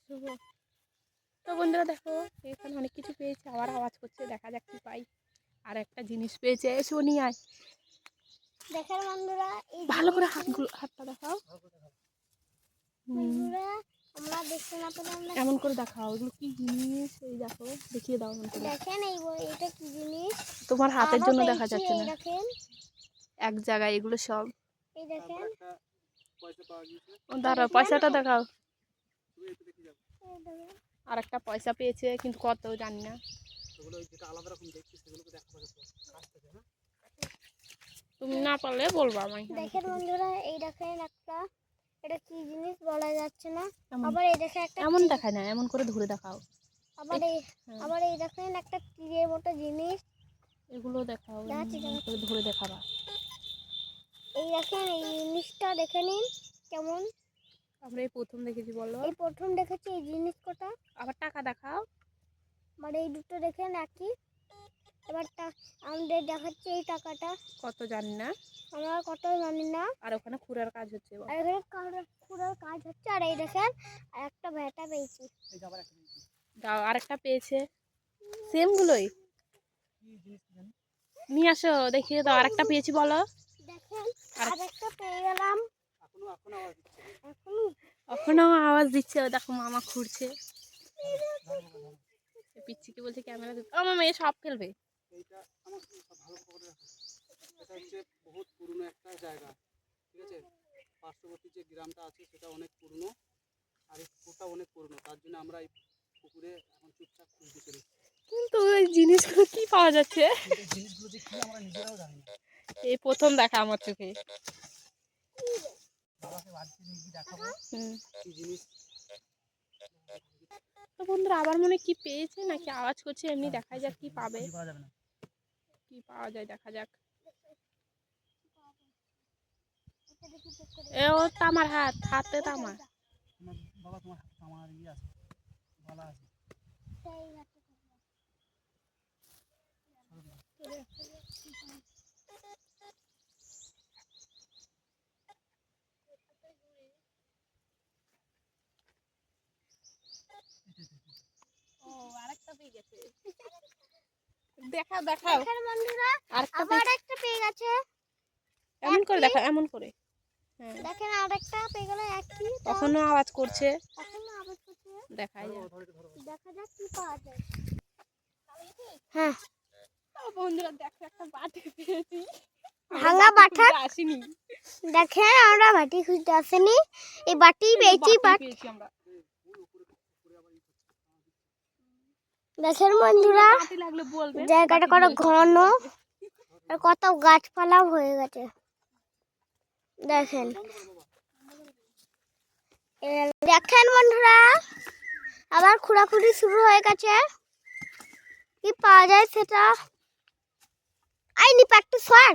শুভ। তো বন্ধুরা দেখো এখানে অনেক কিছু পেয়েছে, আবার আওয়াজ করছে, দেখা যাক কি পাই। আর একটা জিনিস পেয়েছে, এসো নিয়ে আয়। দেখেন বন্ধুরা, ভালো করে হাতটা দেখাও। বন্ধুরা আমরা দেখতে না পেলে এমন করে দেখাও, এগুলো কি জিনিস, এই দেখো দেখিয়ে দাও। দেখেন এটা কি জিনিস, তোমার হাতের জন্য দেখা যাচ্ছে না। দেখেন এক জায়গায় এগুলো সব। এই দেখেন দাঁড়াও, পয়সাটা দেখাও। আর একটা পয়সা পেয়েছে, কিন্তু কত জানি না। তুমি না পারলে বলবো আমায়। দেখেন বন্ধুরা, এই দেখেন একটা, এটা কি জিনিস বলা যাচ্ছে না। আবার এই দেখেন একটা, এমন দেখায় না, এমন করে ধরে দেখাও। আবার এই দেখেন একটা তীরের মতো জিনিস, এগুলো দেখাও, করে ধরে দেখাবা। এই দেখেন এই জিনিসটা দেখে নিন কেমন। আমরা এই প্রথম দেখেছি, বলো। এই প্রথম দেখেছি এই জিনিস কটা। আবার টাকা দেখাও। মানে এই দুটো দেখেন একই। এবার আমাদের দেখাচ্ছে এই টাকাটা কত জানি না, আমরা কত জানি না। আর ওখানে খুঁড়ার কাজ হচ্ছে, আর এখানে খুঁড়ার কাজ হচ্ছে। আর এই দেখেন আর একটা ভেটা পেয়েছি। দাও, আরেকটা পেয়েছে, সেম গুলোই নিয়ে আসো, দেখিয়ে দাও। আরেকটা পেয়েছি, বলো। দেখেন আরেকটা পেয়ে গেলাম। এখনো আওয়াজ দিচ্ছে, দেখো মামা খুঁড়ছে। পিচ্ছিকে বলছে ক্যামেরা দিতে। ও মামা, এ সব ফেলবে। এইটা আমার ভালো করে রাখো। এটা হচ্ছে বহুত পুরনো একটা জায়গা, ঠিক আছে। পার্শ্ববর্তী যে গ্রামটা আছে সেটা অনেক পুরনো, আর এই পুকুরটা অনেক পুরনো। তার জন্য আমরা এই পুকুরে এখন চুপচাপ খুঁজতে চলি। কিন্তু ওই জিনিসগুলো কি পাওয়া যাচ্ছে, জিনিসগুলো যে কি আমরা নিজেরাও জানি না। এই প্রথম দেখা আমার চোখে। বাবাকে বাড়িতে নিয়ে গিয়ে দেখাবো কি জিনিস। তো বন্ধুরা আবার মনে কি পেয়েছে নাকি আওয়াজ করছে, এমনি দেখা যাক কি পাবে, কি পাওয়া যায়, দেখা যাক। এ ও তামার হাতে তামা। বাবা তোমার হাতে তামার ইয়ে আছে, গলা আছে। ও আরেকটা পেয়ে গেছে, দেখাও দেখাও। বন্ধুরা আবার একটা পেয়ে গেছে। এমন করে দেখা, এমন করে। হ্যাঁ দেখেন আরেকটা পেয়ে গেল একই। তখনও আওয়াজ করছে, এখনো আবার করছে। দেখা যাক। দেখা যাক কি পাওয়া যায়। হ্যাঁ বন্ধুরা দেখো একটা বাটি পেয়েছি, ভাঙা বাটা আসেনি। দেখেন আমরা বাটি খুঁজতে আসেনি, এই বাটি পেয়েছি। আমরা দেখেন বন্ধুরা জায়গাটা কত ঘন আর কত গাছপালা হয়ে গেছে। দেখেন দেখেন বন্ধুরা আবার খোঁড়াখুড়ি শুরু হয়ে গেছে। কি পাওয়া যায় সেটা আইনি প্র্যাকটিস হয়।